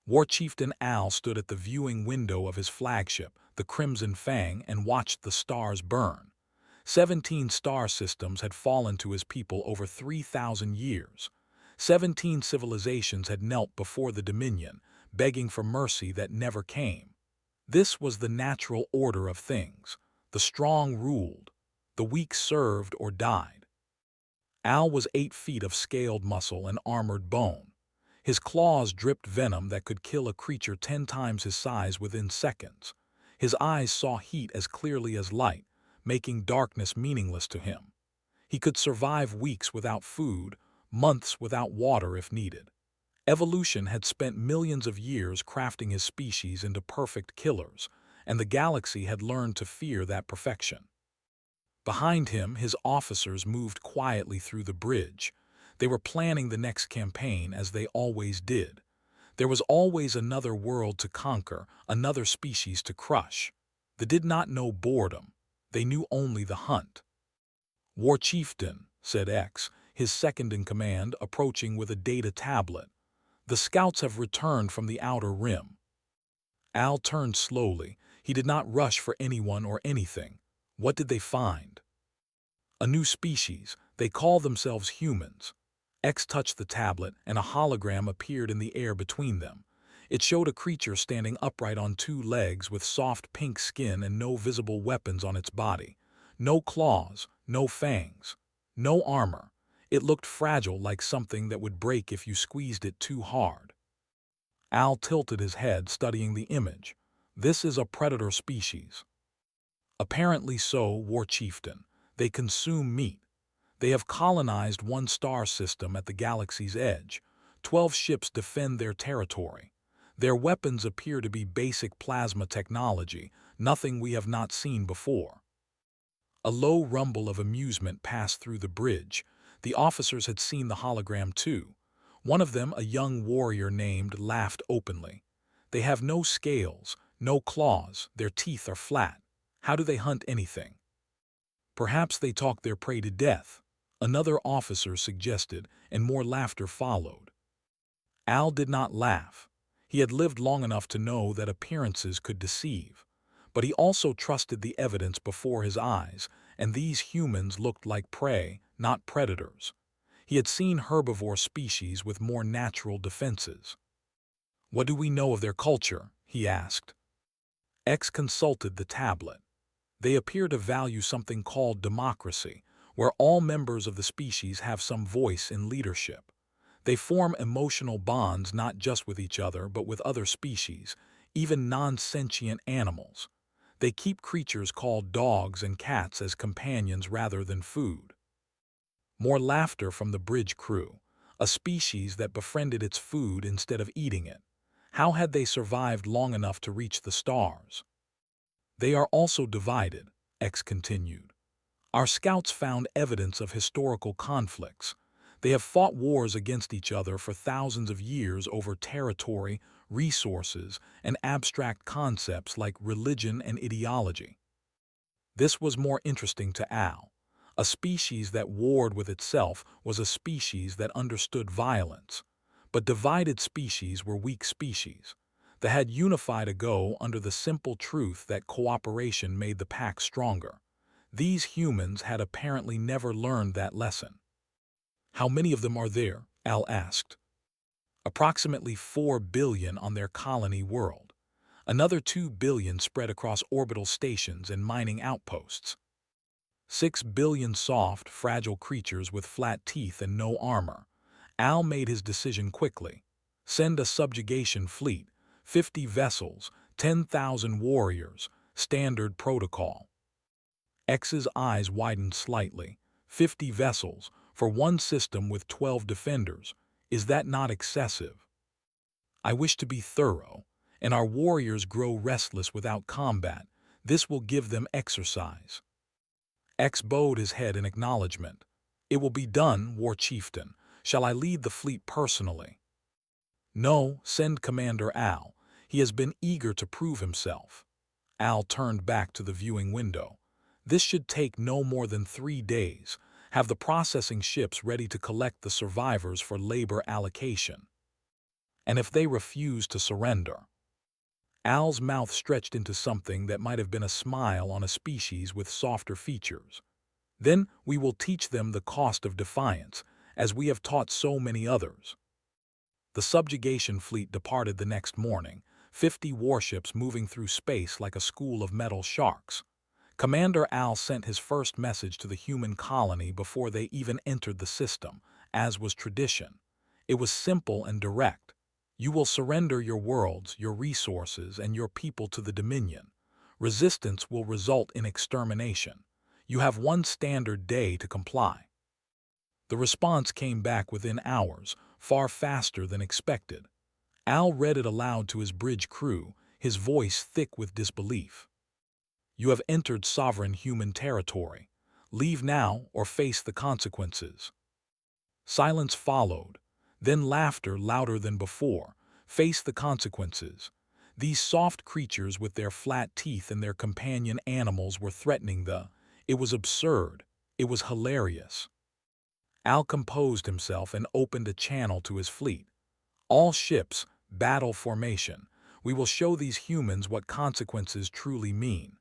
War Chieftain Al stood at the viewing window of his flagship, the Crimson Fang, and watched the stars burn. 17 star systems had fallen to his people over 3,000 years. 17 civilizations had knelt before the Dominion, begging for mercy that never came. This was the natural order of things. The strong ruled. The weak served or died. Al was 8 feet of scaled muscle and armored bone. His claws dripped venom that could kill a creature 10 times his size within seconds. His eyes saw heat as clearly as light, making darkness meaningless to him. He could survive weeks without food, months without water if needed. Evolution had spent millions of years crafting his species into perfect killers, and the galaxy had learned to fear that perfection. Behind him, his officers moved quietly through the bridge. They were planning the next campaign as they always did. There was always another world to conquer, another species to crush. They did not know boredom. They knew only the hunt. "War Chieftain," said X, his second-in-command, approaching with a data tablet. "The scouts have returned from the outer rim." Al turned slowly. He did not rush for anyone or anything. What did they find? "A new species. They call themselves humans." X touched the tablet, and a hologram appeared in the air between them. It showed a creature standing upright on 2 legs with soft pink skin and no visible weapons on its body. No claws, no fangs, no armor. It looked fragile, like something that would break if you squeezed it too hard. Al tilted his head, studying the image. "This is a predator species." "Apparently so, War Chieftain. They consume meat. They have colonized 1 star system at the galaxy's edge. 12 ships defend their territory. Their weapons appear to be basic plasma technology, nothing we have not seen before." A low rumble of amusement passed through the bridge. The officers had seen the hologram too. One of them, a young warrior named, laughed openly. "They have no scales, no claws, their teeth are flat. How do they hunt anything?" "Perhaps they talk their prey to death," another officer suggested, and more laughter followed. Al did not laugh. He had lived long enough to know that appearances could deceive. But he also trusted the evidence before his eyes, and these humans looked like prey, not predators. He had seen herbivore species with more natural defenses. "What do we know of their culture?" he asked. X consulted the tablet. "They appear to value something called democracy, where all members of the species have some voice in leadership. They form emotional bonds not just with each other but with other species, even non-sentient animals. They keep creatures called dogs and cats as companions rather than food." More laughter from the bridge crew. A species that befriended its food instead of eating it. How had they survived long enough to reach the stars? "They are also divided," X continued. "Our scouts found evidence of historical conflicts. They have fought wars against each other for thousands of years over territory, resources, and abstract concepts like religion and ideology." This was more interesting to Al. A species that warred with itself was a species that understood violence. But divided species were weak species. They had unified ago under the simple truth that cooperation made the pack stronger. These humans had apparently never learned that lesson. "How many of them are there?" Al asked. "Approximately 4 billion on their colony world. Another 2 billion spread across orbital stations and mining outposts. 6 billion soft, fragile creatures with flat teeth and no armor." Al made his decision quickly. "Send a subjugation fleet, 50 vessels, 10,000 warriors, standard protocol." X's eyes widened slightly. 50 vessels, for 1 system with 12 defenders. Is that not excessive? "I wish to be thorough, and our warriors grow restless without combat. This will give them exercise." X bowed his head in acknowledgement. "It will be done, War Chieftain. Shall I lead the fleet personally?" "No, send Commander Al. He has been eager to prove himself." Al turned back to the viewing window. "This should take no more than 3 days. Have the processing ships ready to collect the survivors for labor allocation." And if they refuse to surrender? Al's mouth stretched into something that might have been a smile on a species with softer features. Then we will teach them the cost of defiance, as we have taught so many others. The subjugation fleet departed the next morning, 50 warships moving through space like a school of metal sharks. Commander Al sent his first message to the human colony before they even entered the system, as was tradition. It was simple and direct. You will surrender your worlds, your resources, and your people to the Dominion. Resistance will result in extermination. You have one standard day to comply. The response came back within hours, far faster than expected. Al read it aloud to his bridge crew, his voice thick with disbelief. You have entered sovereign human territory. Leave now or face the consequences. Silence followed, then laughter louder than before. Face the consequences. These soft creatures with their flat teeth and their companion animals were threatening the. It was absurd. It was hilarious. Al composed himself and opened a channel to his fleet. All ships, battle formation. We will show these humans what consequences truly mean.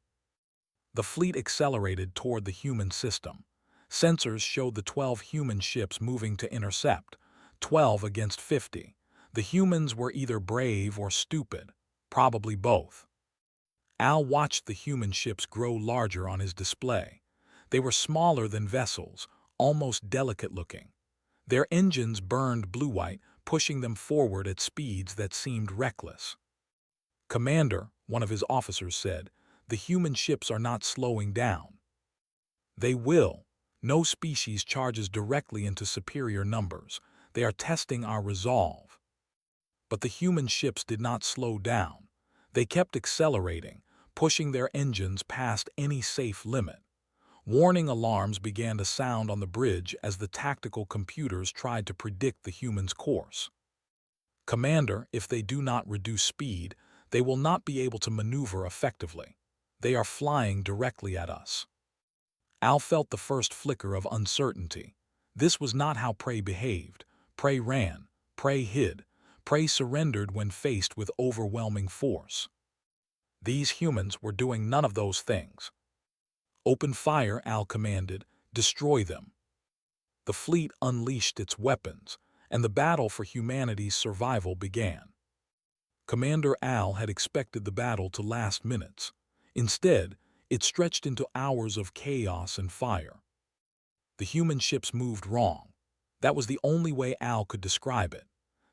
The fleet accelerated toward the human system. Sensors showed the 12 human ships moving to intercept, 12 against 50. The humans were either brave or stupid, probably both. Al watched the human ships grow larger on his display. They were smaller than vessels, almost delicate-looking. Their engines burned blue-white, pushing them forward at speeds that seemed reckless. "Commander," one of his officers said, "the human ships are not slowing down." "They will. No species charges directly into superior numbers. They are testing our resolve." But the human ships did not slow down. They kept accelerating, pushing their engines past any safe limit. Warning alarms began to sound on the bridge as the tactical computers tried to predict the humans' course. "Commander, if they do not reduce speed, they will not be able to maneuver effectively. They are flying directly at us." Al felt the first flicker of uncertainty. This was not how prey behaved. Prey ran. Prey hid. Prey surrendered when faced with overwhelming force. These humans were doing none of those things. "Open fire," Al commanded. "Destroy them." The fleet unleashed its weapons, and the battle for humanity's survival began. Commander Al had expected the battle to last minutes. Instead, it stretched into hours of chaos and fire. The human ships moved wrong. That was the only way Al could describe it.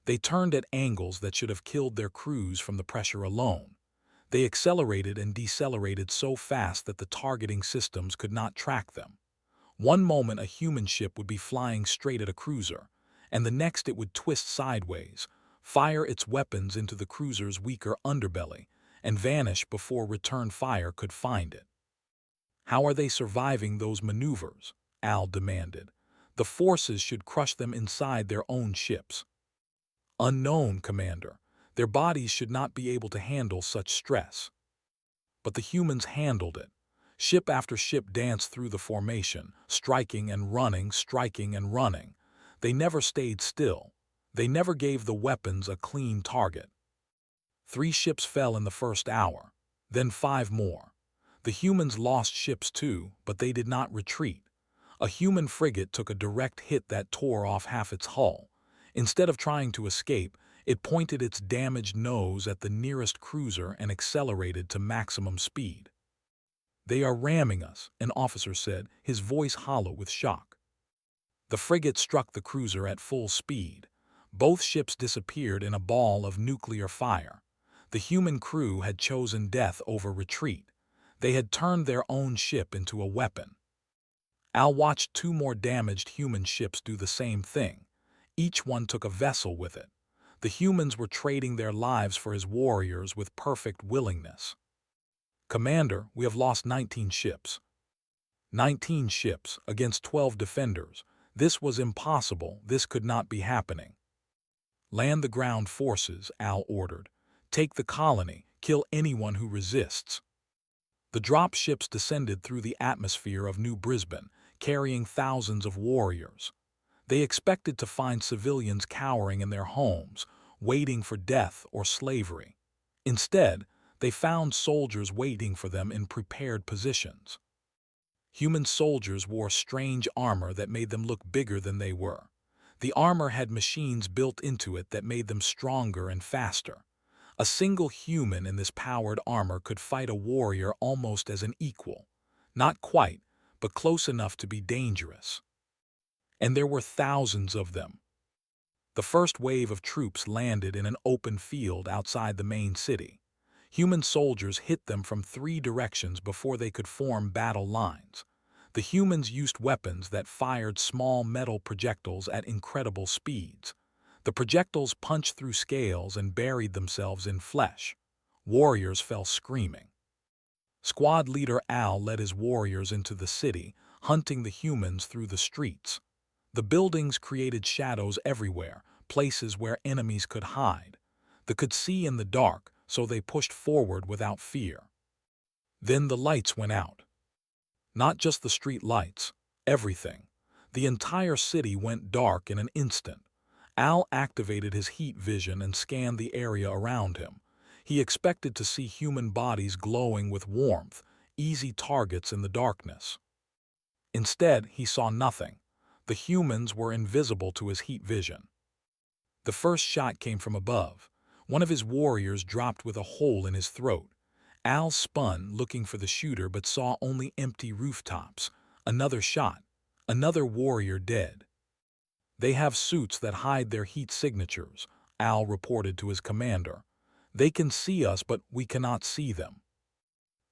They turned at angles that should have killed their crews from the pressure alone. They accelerated and decelerated so fast that the targeting systems could not track them. One moment a human ship would be flying straight at a cruiser, and the next it would twist sideways, fire its weapons into the cruiser's weaker underbelly, and vanish before return fire could find it. "How are they surviving those maneuvers?" Al demanded. "The forces should crush them inside their own ships." "Unknown, Commander. Their bodies should not be able to handle such stress." But the humans handled it. Ship after ship danced through the formation, striking and running, striking and running. They never stayed still. They never gave the weapons a clean target. 3 ships fell in the first hour, then 5 more. The humans lost ships too, but they did not retreat. A human frigate took a direct hit that tore off half its hull. Instead of trying to escape, it pointed its damaged nose at the nearest cruiser and accelerated to maximum speed. "They are ramming us," an officer said, his voice hollow with shock. The frigate struck the cruiser at full speed. Both ships disappeared in a ball of nuclear fire. The human crew had chosen death over retreat. They had turned their own ship into a weapon. Al watched 2 more damaged human ships do the same thing. Each one took a vessel with it. The humans were trading their lives for his warriors with perfect willingness. "Commander, we have lost 19 ships." 19 ships against 12 defenders. This was impossible. This could not be happening. "Land the ground forces," Al ordered. "Take the colony. Kill anyone who resists." The drop ships descended through the atmosphere of New Brisbane, carrying thousands of warriors. They expected to find civilians cowering in their homes, waiting for death or slavery. Instead, they found soldiers waiting for them in prepared positions. Human soldiers wore strange armor that made them look bigger than they were. The armor had machines built into it that made them stronger and faster. A single human in this powered armor could fight a warrior almost as an equal. Not quite, but close enough to be dangerous. And there were thousands of them. The first wave of troops landed in an open field outside the main city. Human soldiers hit them from 3 directions before they could form battle lines. The humans used weapons that fired small metal projectiles at incredible speeds. The projectiles punched through scales and buried themselves in flesh. Warriors fell screaming. Squad leader Al led his warriors into the city, hunting the humans through the streets. The buildings created shadows everywhere, places where enemies could hide. They could see in the dark, so they pushed forward without fear. Then the lights went out. Not just the street lights, everything. The entire city went dark in an instant. Al activated his heat vision and scanned the area around him. He expected to see human bodies glowing with warmth, easy targets in the darkness. Instead, he saw nothing. The humans were invisible to his heat vision. The first shot came from above. One of his warriors dropped with a hole in his throat. Al spun, looking for the shooter, but saw only empty rooftops. Another shot. Another warrior dead. "They have suits that hide their heat signatures," Al reported to his commander. "They can see us, but we cannot see them."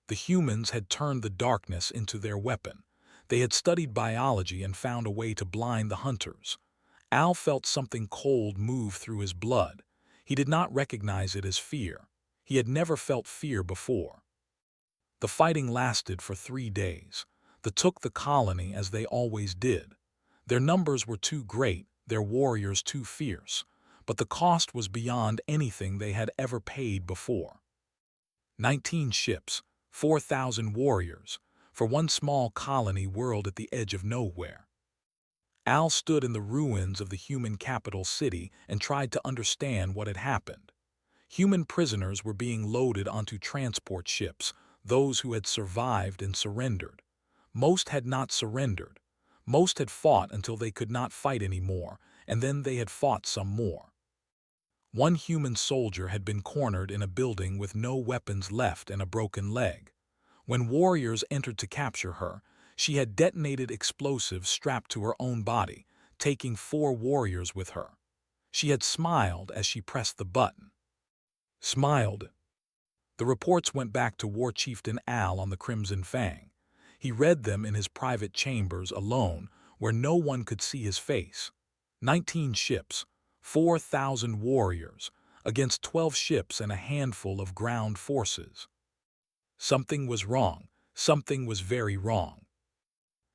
The humans had turned the darkness into their weapon. They had studied biology and found a way to blind the hunters. Al felt something cold move through his blood. He did not recognize it as fear. He had never felt fear before. The fighting lasted for 3 days. They took the colony as they always did. Their numbers were too great, their warriors too fierce, but the cost was beyond anything they had ever paid before. 19 ships, 4,000 warriors, for one small colony whirled at the edge of nowhere. Al stood in the ruins of the human capital city and tried to understand what had happened. Human prisoners were being loaded onto transport ships, those who had survived and surrendered. Most had not surrendered. Most had fought until they could not fight anymore, and then they had fought some more. One human soldier had been cornered in a building with no weapons left and a broken leg. When warriors entered to capture her, she had detonated explosives strapped to her own body, taking 4 warriors with her. She had smiled as she pressed the button. Smiled. The reports went back to War Chieftain Al on the Crimson Fang. He read them in his private chambers alone, where no one could see his face. 19 ships, 4,000 warriors, against 12 ships and a handful of ground forces. Something was wrong. Something was very wrong.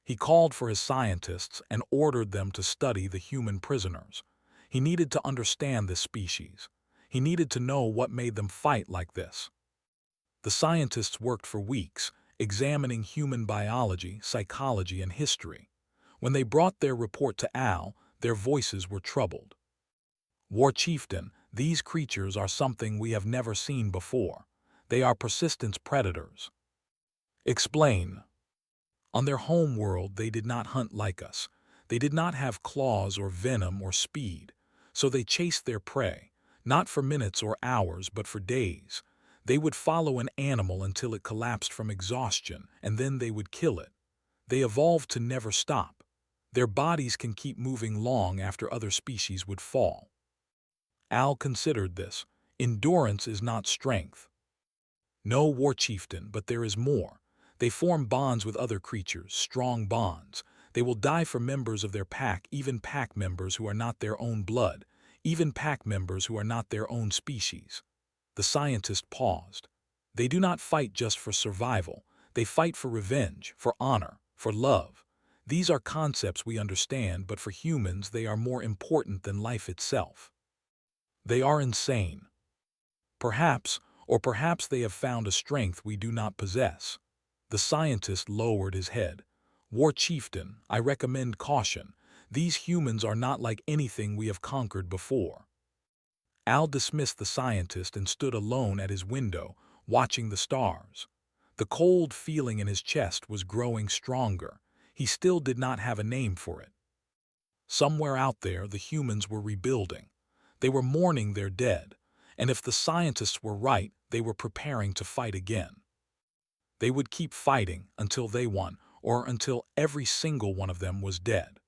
He called for his scientists and ordered them to study the human prisoners. He needed to understand this species. He needed to know what made them fight like this. The scientists worked for weeks, examining human biology, psychology, and history. When they brought their report to Al, their voices were troubled. "War Chieftain, these creatures are something we have never seen before. They are persistent predators." "Explain." "On their home world, they did not hunt like us. They did not have claws or venom or speed. So they chased their prey, not for minutes or hours, but for days. They would follow an animal until it collapsed from exhaustion, and then they would kill it. They evolved to never stop. Their bodies can keep moving long after other species would fall." Al considered this. Endurance is not strength. "No, War Chieftain, but there is more. They form bonds with other creatures, strong bonds. They will die for members of their pack, even pack members who are not their own blood, even pack members who are not their own species." The scientist paused. "They do not fight just for survival. They fight for revenge, for honor, for love. These are concepts we understand, but for humans they are more important than life itself. They are insane. Perhaps, or perhaps they have found a strength we do not possess." The scientist lowered his head. "War Chieftain, I recommend caution. These humans are not like anything we have conquered before." Al dismissed the scientist and stood alone at his window, watching the stars. The cold feeling in his chest was growing stronger. He still did not have a name for it. Somewhere out there, the humans were rebuilding. They were mourning their dead, and if the scientists were right, they were preparing to fight again. They would keep fighting until they won, or until every single one of them was dead.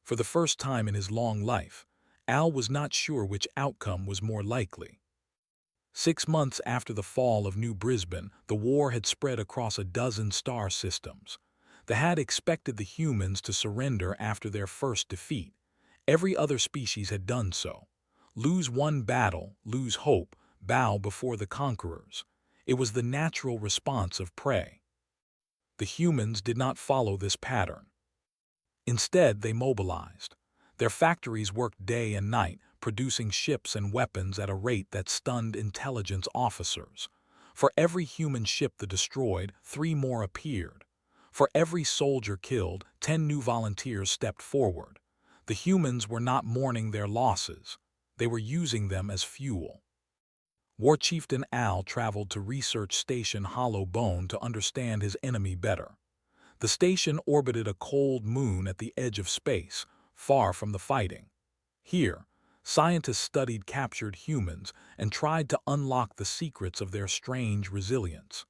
For the first time in his long life, Al was not sure which outcome was more likely. 6 months after the fall of New Brisbane, the war had spread across a dozen star systems. They had expected the humans to surrender after their first defeat. Every other species had done so. Lose one battle, lose hope, bow before the conquerors. It was the natural response of prey. The humans did not follow this pattern. Instead, they mobilized. Their factories worked day and night, producing ships and weapons at a rate that stunned intelligence officers. For every human ship they destroyed, 3 more appeared. For every soldier killed, 10 new volunteers stepped forward. The humans were not mourning their losses. They were using them as fuel. War Chieftain Al traveled to Research Station Hollow Bone to understand his enemy better. The station orbited a cold moon at the edge of space, far from the fighting. Here, scientists studied captured humans and tried to unlock the secrets of their strange resilience.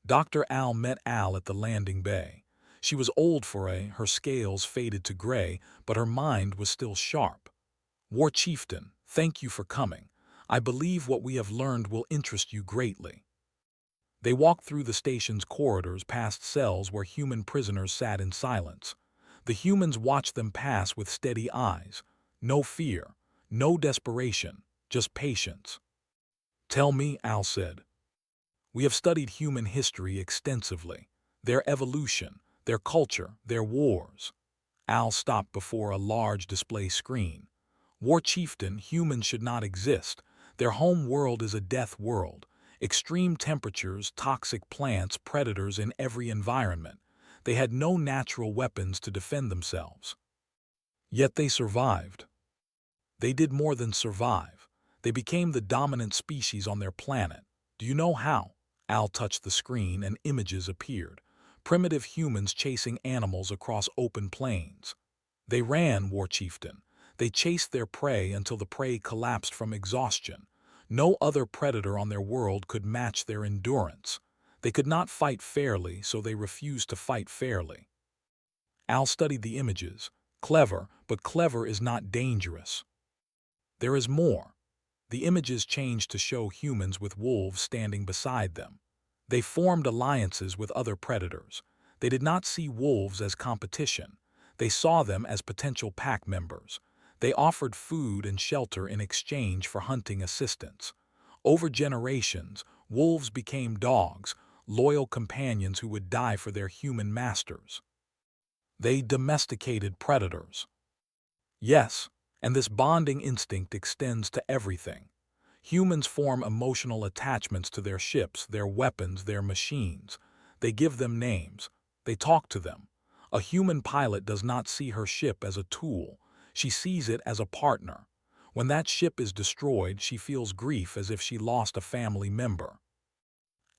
Dr. Al met Al at the landing bay. She was old for her scales faded to gray, but her mind was still sharp. War Chieftain, thank you for coming. I believe what we have learned will interest you greatly. They walked through the station's corridors past cells where human prisoners sat in silence. The humans watched them pass with steady eyes. No fear, no desperation, just patience. Tell me, Al said. We have studied human history extensively. Their evolution, their culture, their wars. Al stopped before a large display screen. War Chieftain, humans should not exist. Their home world is a death world. Extreme temperatures, toxic plants, predators in every environment. They had no natural weapons to defend themselves. Yet they survived. They did more than survive. They became the dominant species on their planet. Do you know how? Al touched the screen and images appeared. Primitive humans chasing animals across open plains. They ran, War Chieftain. They chased their prey until the prey collapsed from exhaustion. No other predator on their world could match their endurance. They could not fight fairly, so they refused to fight fairly. Al studied the images. Clever, but clever is not dangerous. There is more. The images changed to show humans with wolves standing beside them. They formed alliances with other predators. They did not see wolves as competition. They saw them as potential pack members. They offered food and shelter in exchange for hunting assistance. Over generations, wolves became dogs, loyal companions who would die for their human masters. They domesticated predators. Yes, and this bonding instinct extends to everything. Humans form emotional attachments to their ships, their weapons, their machines. They give them names. They talk to them. A human pilot does not see her ship as a tool. She sees it as a partner. When that ship is destroyed, she feels grief as if she lost a family member.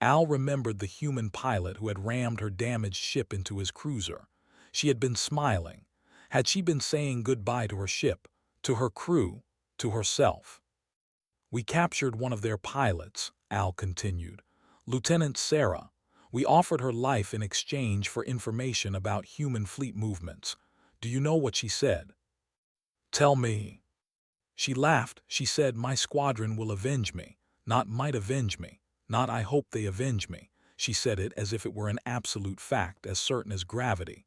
Al remembered the human pilot who had rammed her damaged ship into his cruiser. She had been smiling. Had she been saying goodbye to her ship, to her crew, to herself? We captured one of their pilots, Al continued. Lieutenant Sarah. We offered her life in exchange for information about human fleet movements. Do you know what she said? Tell me. She laughed. She said, my squadron will avenge me, not might avenge me, not I hope they avenge me. She said it as if it were an absolute fact, as certain as gravity.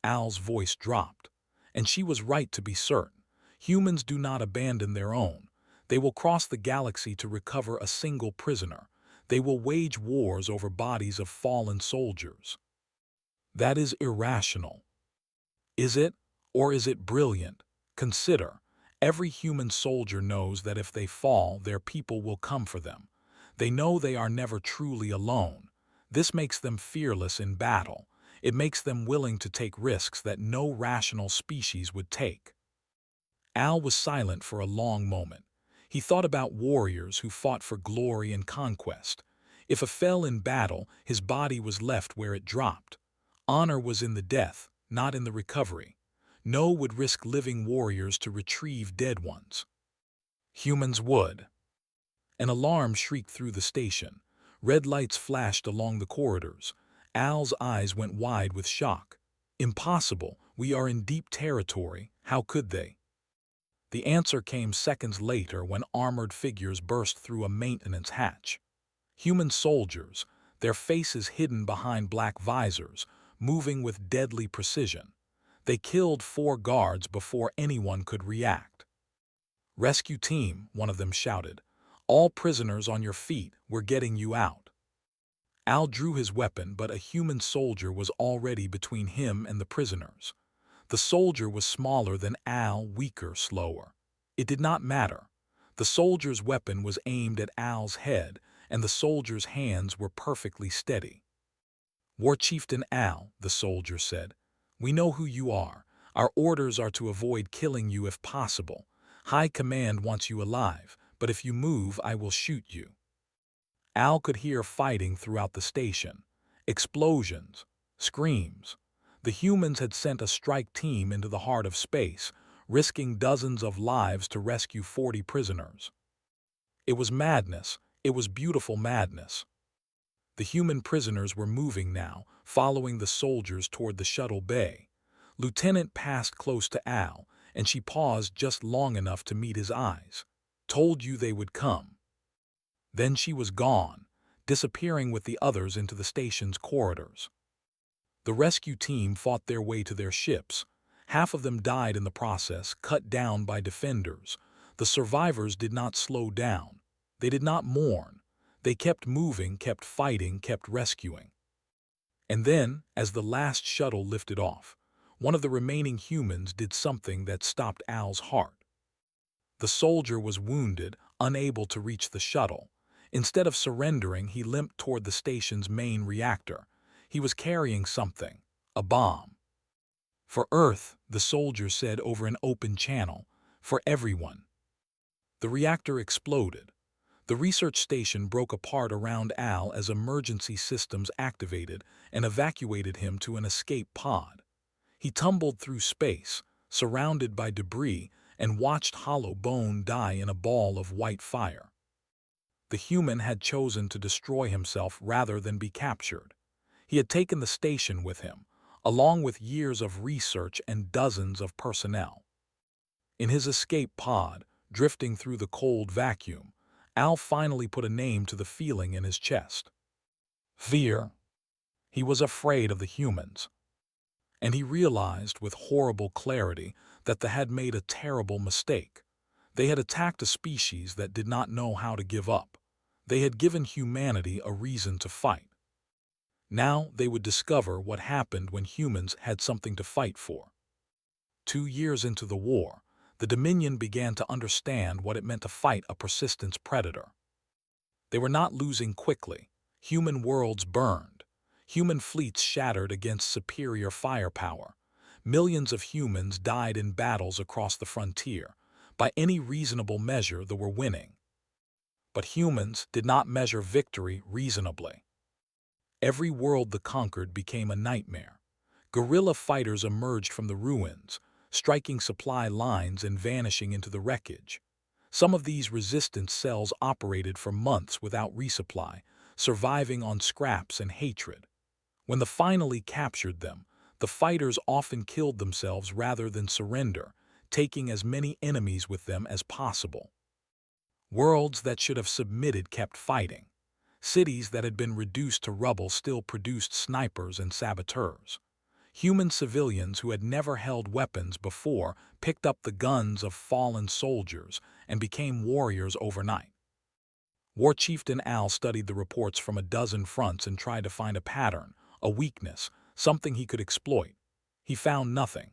Al's voice dropped. And she was right to be certain. Humans do not abandon their own. They will cross the galaxy to recover a single prisoner. They will wage wars over bodies of fallen soldiers. That is irrational. Is it? Or is it brilliant? Consider. Every human soldier knows that if they fall, their people will come for them. They know they are never truly alone. This makes them fearless in battle. It makes them willing to take risks that no rational species would take. Al was silent for a long moment. He thought about warriors who fought for glory and conquest. If a fell in battle, his body was left where it dropped. Honor was in the death, not in the recovery. No would risk living warriors to retrieve dead ones. Humans would. An alarm shrieked through the station. Red lights flashed along the corridors. Al's eyes went wide with shock. Impossible. We are in deep territory. How could they? The answer came seconds later when armored figures burst through a maintenance hatch. Human soldiers, their faces hidden behind black visors, moving with deadly precision. They killed 4 guards before anyone could react. "Rescue team," one of them shouted. "All prisoners on your feet, we're getting you out." Al drew his weapon, but a human soldier was already between him and the prisoners. The soldier was smaller than Al, weaker, slower. It did not matter. The soldier's weapon was aimed at Al's head, and the soldier's hands were perfectly steady. "War Chieftain Al," the soldier said, "we know who you are. Our orders are to avoid killing you if possible. High Command wants you alive, but if you move, I will shoot you." Al could hear fighting throughout the station. Explosions, screams. The humans had sent a strike team into the heart of space, risking dozens of lives to rescue 40 prisoners. It was madness. It was beautiful madness. The human prisoners were moving now, following the soldiers toward the shuttle bay. Lieutenant passed close to Al, and she paused just long enough to meet his eyes. "Told you they would come." Then she was gone, disappearing with the others into the station's corridors. The rescue team fought their way to their ships. Half of them died in the process, cut down by defenders. The survivors did not slow down. They did not mourn. They kept moving, kept fighting, kept rescuing. And then, as the last shuttle lifted off, one of the remaining humans did something that stopped Al's heart. The soldier was wounded, unable to reach the shuttle. Instead of surrendering, he limped toward the station's main reactor. He was carrying something, a bomb. "For Earth," the soldier said over an open channel, "for everyone." The reactor exploded. The research station broke apart around Al as emergency systems activated and evacuated him to an escape pod. He tumbled through space, surrounded by debris, and watched Hollow Bone die in a ball of white fire. The human had chosen to destroy himself rather than be captured. He had taken the station with him, along with years of research and dozens of personnel. In his escape pod, drifting through the cold vacuum, Al finally put a name to the feeling in his chest. Fear. He was afraid of the humans. And he realized with horrible clarity that they had made a terrible mistake. They had attacked a species that did not know how to give up. They had given humanity a reason to fight. Now they would discover what happened when humans had something to fight for. 2 years into the war, the Dominion began to understand what it meant to fight a persistent predator. They were not losing quickly. Human worlds burned. Human fleets shattered against superior firepower. Millions of humans died in battles across the frontier. By any reasonable measure, they were winning. But humans did not measure victory reasonably. Every world they conquered became a nightmare. Guerrilla fighters emerged from the ruins, striking supply lines and vanishing into the wreckage. Some of these resistance cells operated for months without resupply, surviving on scraps and hatred. When they finally captured them, the fighters often killed themselves rather than surrender, taking as many enemies with them as possible. Worlds that should have submitted kept fighting. Cities that had been reduced to rubble still produced snipers and saboteurs. Human civilians who had never held weapons before picked up the guns of fallen soldiers and became warriors overnight. War Chieftain Al studied the reports from a dozen fronts and tried to find a pattern, a weakness, something he could exploit. He found nothing.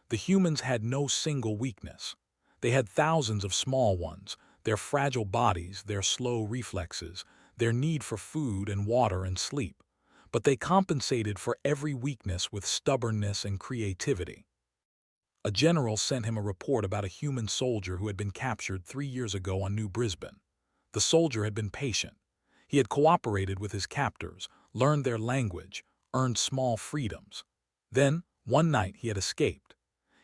The humans had no single weakness. They had thousands of small ones, their fragile bodies, their slow reflexes, their need for food and water and sleep. But they compensated for every weakness with stubbornness and creativity. A general sent him a report about a human soldier who had been captured 3 years ago on New Brisbane. The soldier had been patient. He had cooperated with his captors, learned their language, earned small freedoms. Then, one night, he had escaped.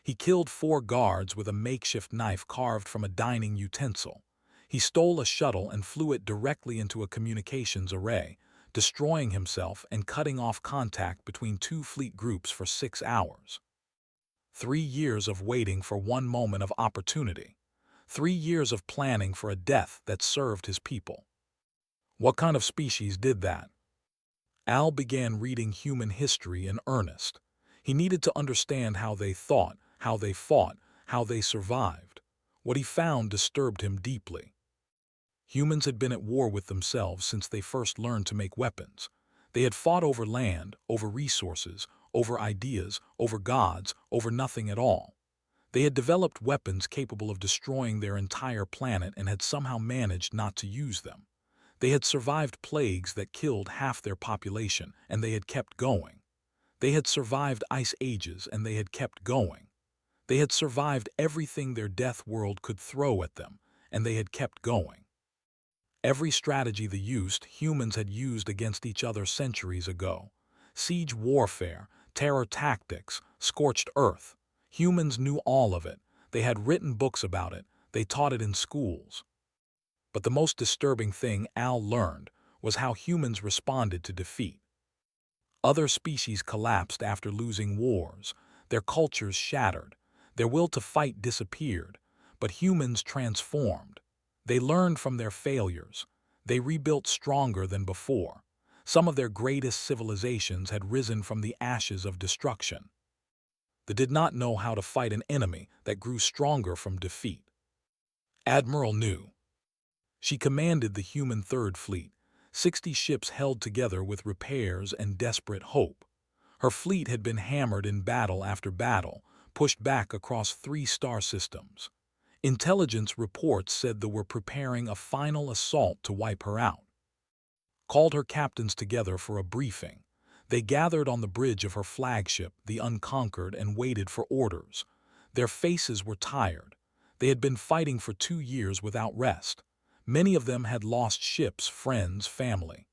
He killed 4 guards with a makeshift knife carved from a dining utensil. He stole a shuttle and flew it directly into a communications array, destroying himself and cutting off contact between two fleet groups for 6 hours. 3 years of waiting for one moment of opportunity. 3 years of planning for a death that served his people. What kind of species did that? Al began reading human history in earnest. He needed to understand how they thought, how they fought, how they survived. What he found disturbed him deeply. Humans had been at war with themselves since they first learned to make weapons. They had fought over land, over resources, over ideas, over gods, over nothing at all. They had developed weapons capable of destroying their entire planet and had somehow managed not to use them. They had survived plagues that killed half their population, and they had kept going. They had survived ice ages, and they had kept going. They had survived everything their death world could throw at them, and they had kept going. Every strategy humans had used against each other centuries ago. Siege warfare, terror tactics, scorched earth. Humans knew all of it. They had written books about it. They taught it in schools. But the most disturbing thing Al learned was how humans responded to defeat. Other species collapsed after losing wars. Their cultures shattered. Their will to fight disappeared. But humans transformed. They learned from their failures. They rebuilt stronger than before. Some of their greatest civilizations had risen from the ashes of destruction. They did not know how to fight an enemy that grew stronger from defeat. Admiral knew. She commanded the human Third Fleet, 60 ships held together with repairs and desperate hope. Her fleet had been hammered in battle after battle, pushed back across 3 star systems. Intelligence reports said they were preparing a final assault to wipe her out. Called her captains together for a briefing. They gathered on the bridge of her flagship, the Unconquered, and waited for orders. Their faces were tired. They had been fighting for 2 years without rest. Many of them had lost ships, friends, family.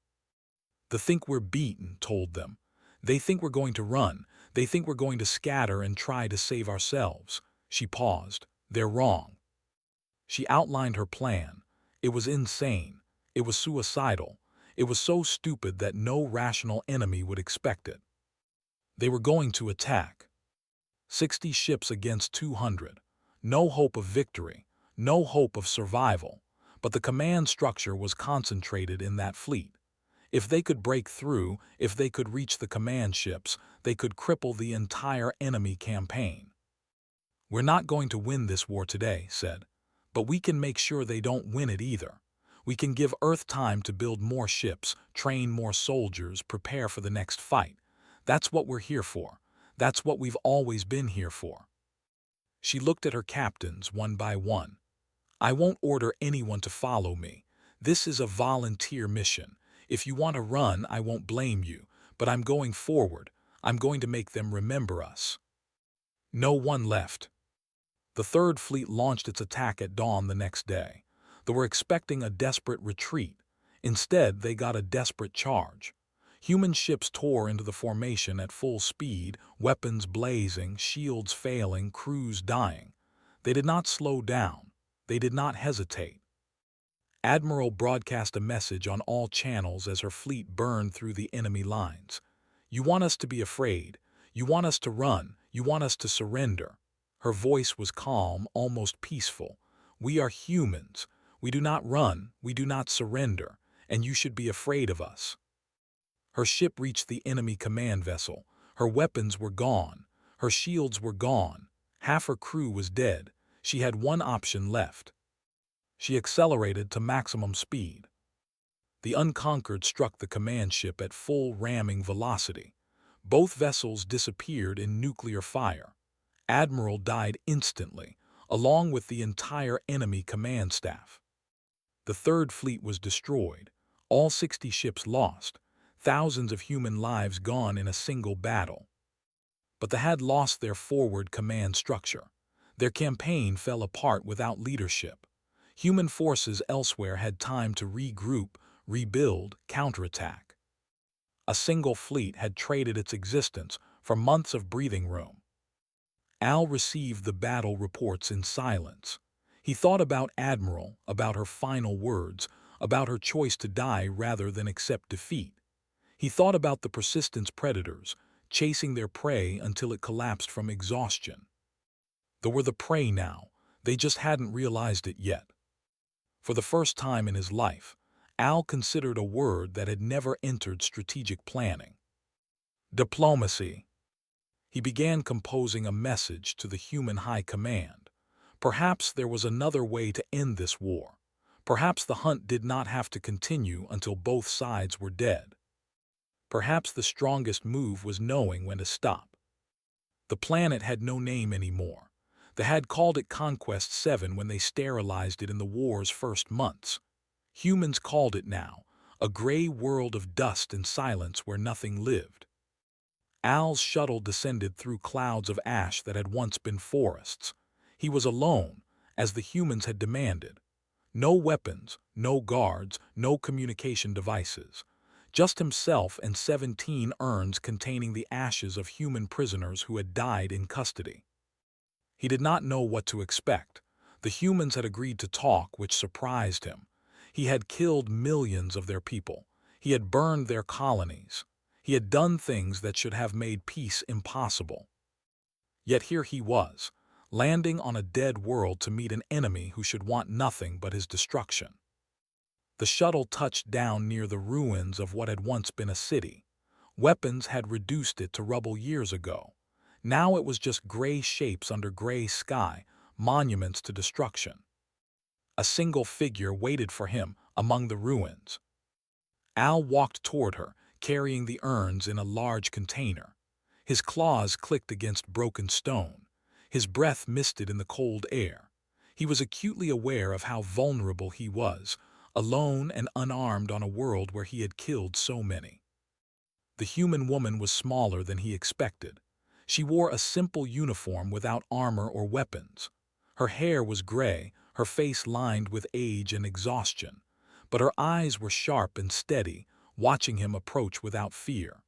They think we're beaten, told them. They think we're going to run. They think we're going to scatter and try to save ourselves. She paused. They're wrong. She outlined her plan. It was insane. It was suicidal. It was so stupid that no rational enemy would expect it. They were going to attack. 60 ships against 200. No hope of victory. No hope of survival. But the command structure was concentrated in that fleet. If they could break through, if they could reach the command ships, they could cripple the entire enemy campaign. We're not going to win this war today, said. But we can make sure they don't win it either. We can give Earth time to build more ships, train more soldiers, prepare for the next fight. That's what we're here for. That's what we've always been here for. She looked at her captains one by one. I won't order anyone to follow me. This is a volunteer mission. If you want to run, I won't blame you. But I'm going forward. I'm going to make them remember us. No one left. The Third Fleet launched its attack at dawn the next day. They were expecting a desperate retreat. Instead, they got a desperate charge. Human ships tore into the formation at full speed, weapons blazing, shields failing, crews dying. They did not slow down. They did not hesitate. Admiral broadcast a message on all channels as her fleet burned through the enemy lines. You want us to be afraid. You want us to run. You want us to surrender. Her voice was calm, almost peaceful. We are humans. We do not run. We do not surrender. And you should be afraid of us. Her ship reached the enemy command vessel. Her weapons were gone. Her shields were gone. Half her crew was dead. She had one option left. She accelerated to maximum speed. The Unconquered struck the command ship at full ramming velocity. Both vessels disappeared in nuclear fire. Admiral died instantly, along with the entire enemy command staff. The Third Fleet was destroyed, all 60 ships lost, thousands of human lives gone in a single battle. But they had lost their forward command structure. Their campaign fell apart without leadership. Human forces elsewhere had time to regroup, rebuild, counterattack. A single fleet had traded its existence for months of breathing room. Al received the battle reports in silence. He thought about Admiral, about her final words, about her choice to die rather than accept defeat. He thought about the persistent predators, chasing their prey until it collapsed from exhaustion. They were the prey now, they just hadn't realized it yet. For the first time in his life, Al considered a word that had never entered strategic planning. Diplomacy. He began composing a message to the human high command. Perhaps there was another way to end this war. Perhaps the hunt did not have to continue until both sides were dead. Perhaps the strongest move was knowing when to stop. The planet had no name anymore. They had called it Conquest 7 when they sterilized it in the war's first months. Humans called it now, a gray world of dust and silence where nothing lived. Al's shuttle descended through clouds of ash that had once been forests. He was alone, as the humans had demanded. No weapons, no guards, no communication devices. Just himself and 17 urns containing the ashes of human prisoners who had died in custody. He did not know what to expect. The humans had agreed to talk, which surprised him. He had killed millions of their people. He had burned their colonies. He had done things that should have made peace impossible. Yet here he was, landing on a dead world to meet an enemy who should want nothing but his destruction. The shuttle touched down near the ruins of what had once been a city. Weapons had reduced it to rubble years ago. Now it was just gray shapes under gray sky, monuments to destruction. A single figure waited for him among the ruins. Al walked toward her, carrying the urns in a large container. His claws clicked against broken stone. His breath misted in the cold air. He was acutely aware of how vulnerable he was, alone and unarmed on a world where he had killed so many. The human woman was smaller than he expected. She wore a simple uniform without armor or weapons. Her hair was gray, her face lined with age and exhaustion, but her eyes were sharp and steady, watching him approach without fear.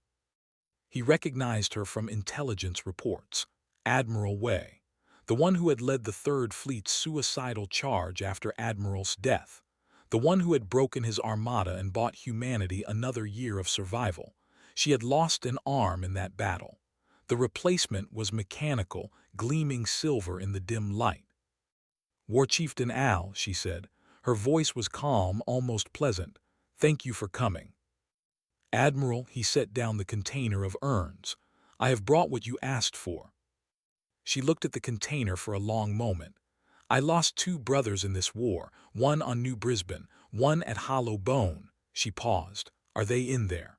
He recognized her from intelligence reports. Admiral Way, the one who had led the Third Fleet's suicidal charge after Admiral's death, the one who had broken his armada and bought humanity another year of survival. She had lost an arm in that battle. The replacement was mechanical, gleaming silver in the dim light. "War Chieftain Al," she said. Her voice was calm, almost pleasant. "Thank you for coming." "Admiral," he set down the container of urns. "I have brought what you asked for." She looked at the container for a long moment. "I lost 2 brothers in this war, one on New Brisbane, one at Hollow Bone." She paused. "Are they in there?"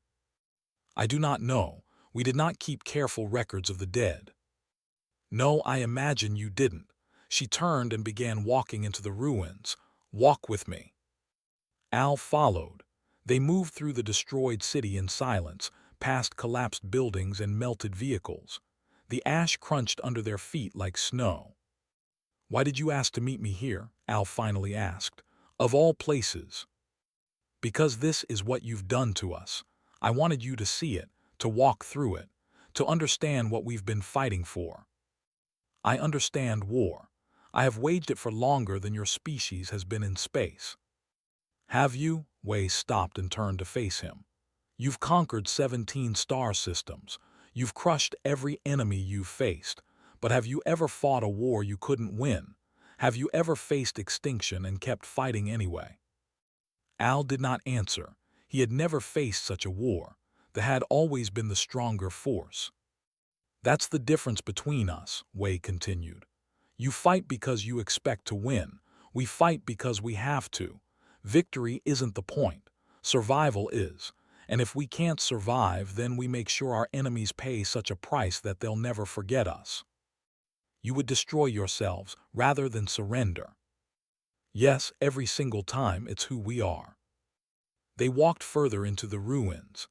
"I do not know. We did not keep careful records of the dead." "No, I imagine you didn't." She turned and began walking into the ruins. "Walk with me." Al followed. They moved through the destroyed city in silence, past collapsed buildings and melted vehicles. The ash crunched under their feet like snow. "Why did you ask to meet me here?" Al finally asked. "Of all places." "Because this is what you've done to us. I wanted you to see it, to walk through it, to understand what we've been fighting for." "I understand war. I have waged it for longer than your species has been in space." "Have you?" Wei stopped and turned to face him. "You've conquered 17 star systems. You've crushed every enemy you've faced. But have you ever fought a war you couldn't win? Have you ever faced extinction and kept fighting anyway?" Al did not answer. He had never faced such a war. They had always been the stronger force. "That's the difference between us," Wei continued. "You fight because you expect to win. We fight because we have to. Victory isn't the point. Survival is. And if we can't survive, then we make sure our enemies pay such a price that they'll never forget us. You would destroy yourselves rather than surrender." "Yes, every single time. It's who we are." They walked further into the ruins.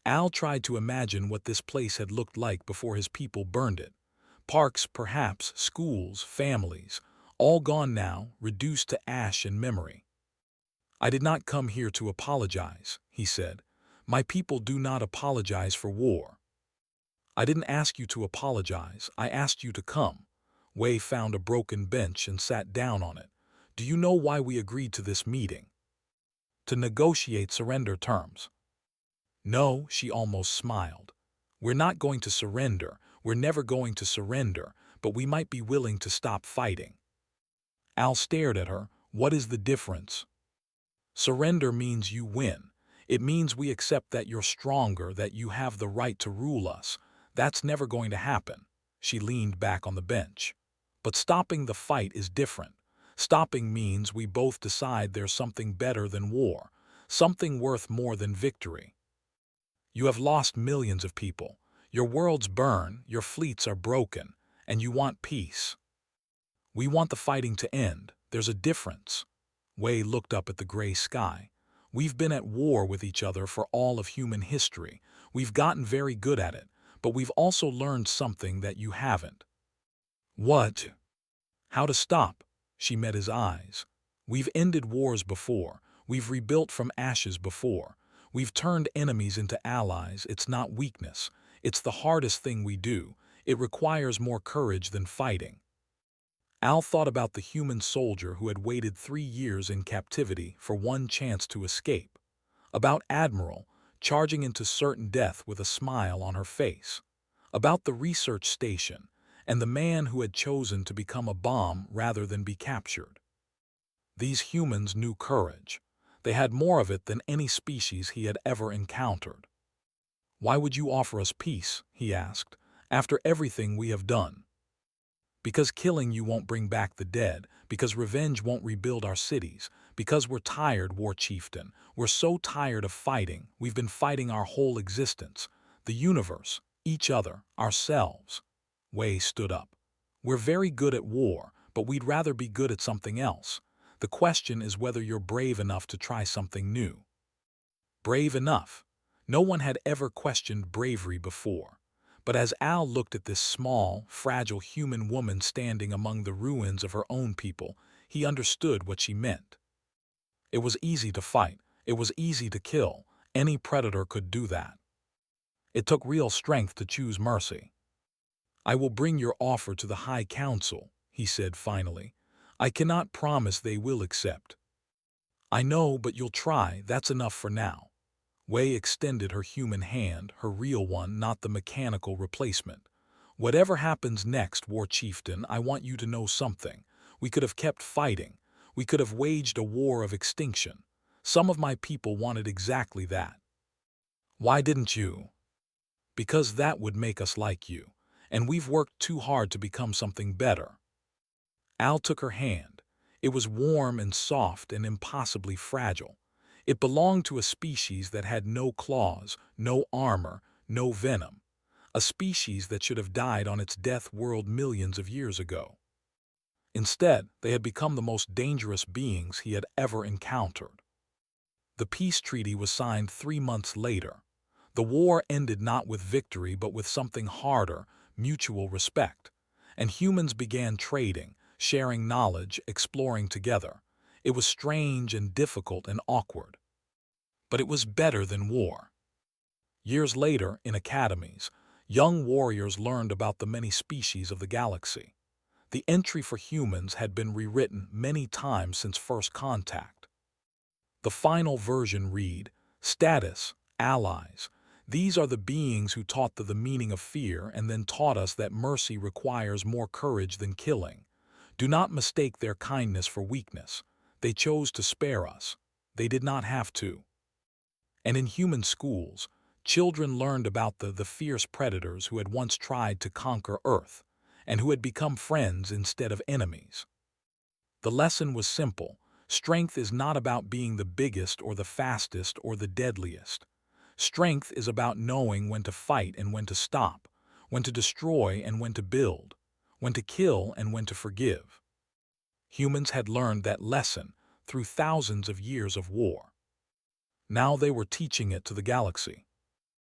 Al tried to imagine what this place had looked like before his people burned it. Parks, perhaps, schools, families, all gone now, reduced to ash and memory. "I did not come here to apologize," he said. "My people do not apologize for war." "I didn't ask you to apologize, I asked you to come." Wei found a broken bench and sat down on it. "Do you know why we agreed to this meeting?" "To negotiate surrender terms." "No," she almost smiled. "We're not going to surrender, we're never going to surrender, but we might be willing to stop fighting." Al stared at her. "What is the difference?" "Surrender means you win. It means we accept that you're stronger, that you have the right to rule us. That's never going to happen." She leaned back on the bench. "But stopping the fight is different. Stopping means we both decide there's something better than war, something worth more than victory. You have lost millions of people. Your worlds burn, your fleets are broken, and you want peace. We want the fighting to end. There's a difference." Wei looked up at the gray sky. "We've been at war with each other for all of human history. We've gotten very good at it, but we've also learned something that you haven't." "What?" "How to stop." She met his eyes. "We've ended wars before. We've rebuilt from ashes before. We've turned enemies into allies. It's not weakness. It's the hardest thing we do. It requires more courage than fighting." Al thought about the human soldier who had waited 3 years in captivity for one chance to escape. About Admiral, charging into certain death with a smile on her face. About the research station, and the man who had chosen to become a bomb rather than be captured. These humans knew courage. They had more of it than any species he had ever encountered. "Why would you offer us peace?" he asked. "After everything we have done." "Because killing you won't bring back the dead, because revenge won't rebuild our cities, because we're tired, War Chieftain. We're so tired of fighting. We've been fighting our whole existence. The universe, each other, ourselves." Wei stood up. "We're very good at war, but we'd rather be good at something else. The question is whether you're brave enough to try something new." Brave enough? No one had ever questioned bravery before. But as Al looked at this small, fragile human woman standing among the ruins of her own people, he understood what she meant. It was easy to fight. It was easy to kill. Any predator could do that. It took real strength to choose mercy. "I will bring your offer to the High Council," he said finally. "I cannot promise they will accept." "I know, but you'll try. That's enough for now." Wei extended her human hand, her real one, not the mechanical replacement. "Whatever happens next, War Chieftain, I want you to know something. We could have kept fighting. We could have waged a war of extinction. Some of my people wanted exactly that." "Why didn't you?" "Because that would make us like you. And we've worked too hard to become something better." Al took her hand. It was warm and soft and impossibly fragile. It belonged to a species that had no claws, no armor, no venom. A species that should have died on its death world millions of years ago. Instead, they had become the most dangerous beings he had ever encountered. The peace treaty was signed 3 months later. The war ended not with victory but with something harder, mutual respect. And humans began trading, sharing knowledge, exploring together. It was strange and difficult and awkward. But it was better than war. Years later, in academies, young warriors learned about the many species of the galaxy. The entry for humans had been rewritten many times since first contact. The final version read, "Status, allies. These are the beings who taught the meaning of fear and then taught us that mercy requires more courage than killing. Do not mistake their kindness for weakness. They chose to spare us. They did not have to." And in human schools, children learned about the fierce predators who had once tried to conquer Earth, and who had become friends instead of enemies. The lesson was simple. Strength is not about being the biggest or the fastest or the deadliest. Strength is about knowing when to fight and when to stop, when to destroy and when to build, when to kill and when to forgive. Humans had learned that lesson through thousands of years of war. Now they were teaching it to the galaxy.